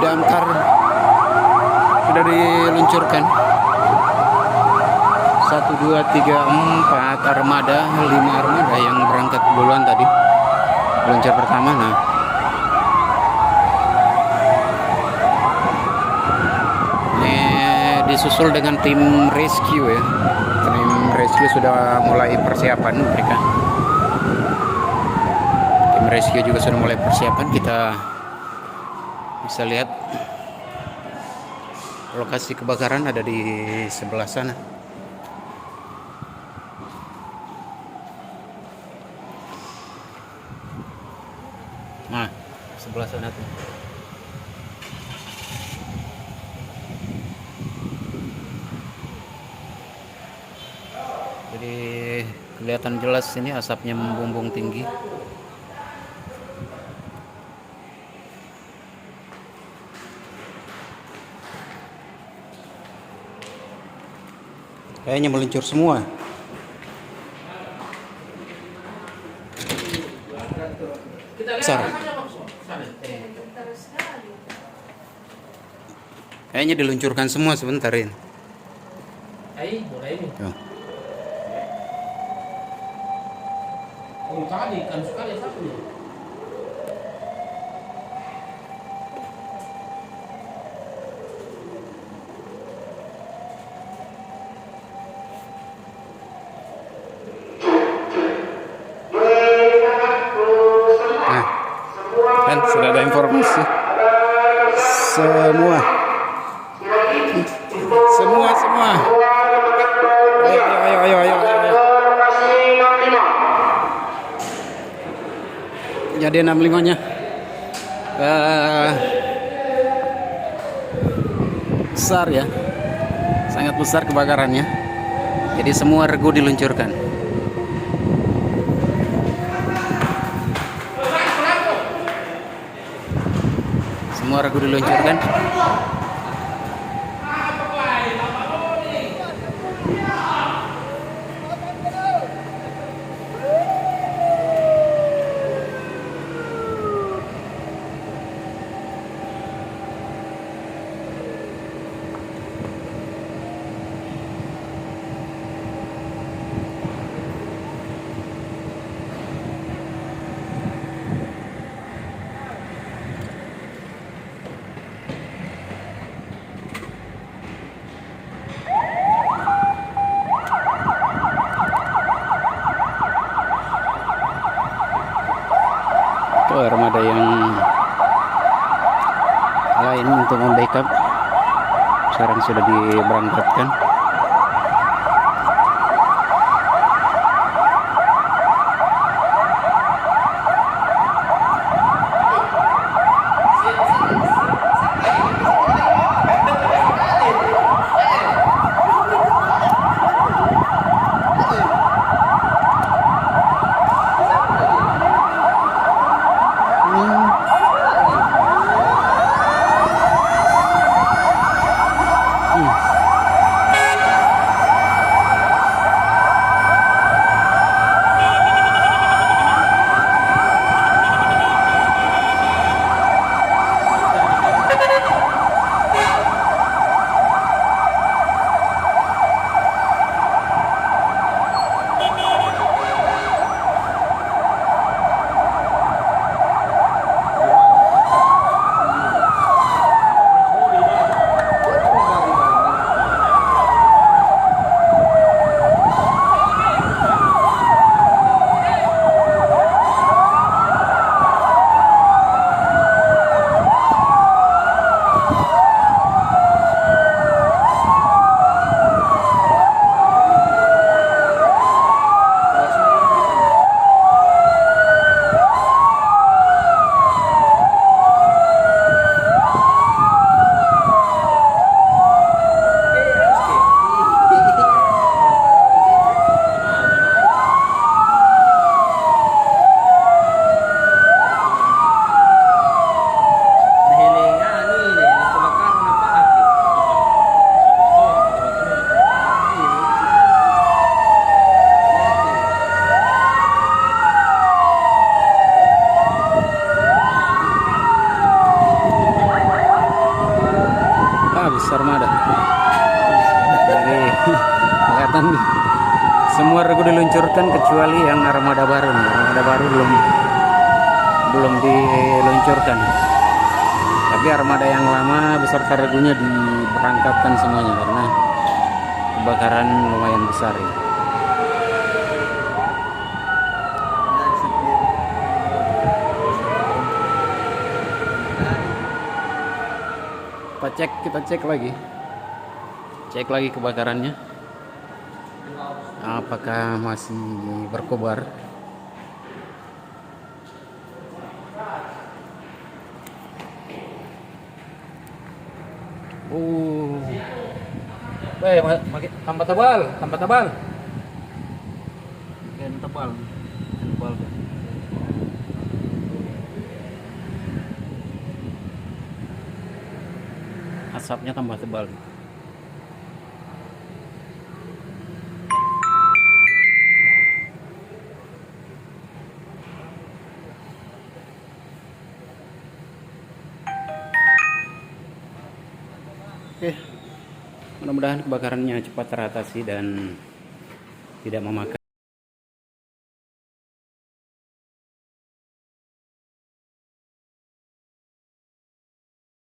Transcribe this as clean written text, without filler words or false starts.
damkar sudah diluncurkan. 1, 2, 3, 4 armada, 5 armada yang berangkat duluan tadi. Luncur pertama. Nah, ini disusul dengan tim rescue ya. Tim rescue sudah mulai persiapan mereka. Tim rescue juga sudah mulai persiapan. Kita bisa lihat lokasi kebakaran ada di sebelah sana. Nah, sebelah sana tuh. Jadi kelihatan jelas ini asapnya membumbung tinggi. Kayaknya meluncur semua. Besar. Kayaknya diluncurkan semua sebentarin. Tuh. Kan sudah ada informasi semua jadi 65 nya besar ya, sangat besar kebakarannya, jadi semua regu diluncurkan. Semua regu diluncurkan. Armada yang lain untuk membackup sekarang sudah diberangkatkan. armada. Jadi kelihatan semua regu diluncurkan kecuali yang armada baru. Armada baru belum diluncurkan. Tapi armada yang lama beserta regunya diberangkatkan semuanya karena kebakaran lumayan besar ya. Kita cek lagi kebakarannya, apakah masih berkobar. Tambah tebal. Makin tebal. Asapnya tambah tebal. Oke, mudah-mudahan kebakarannya cepat teratasi dan tidak memakan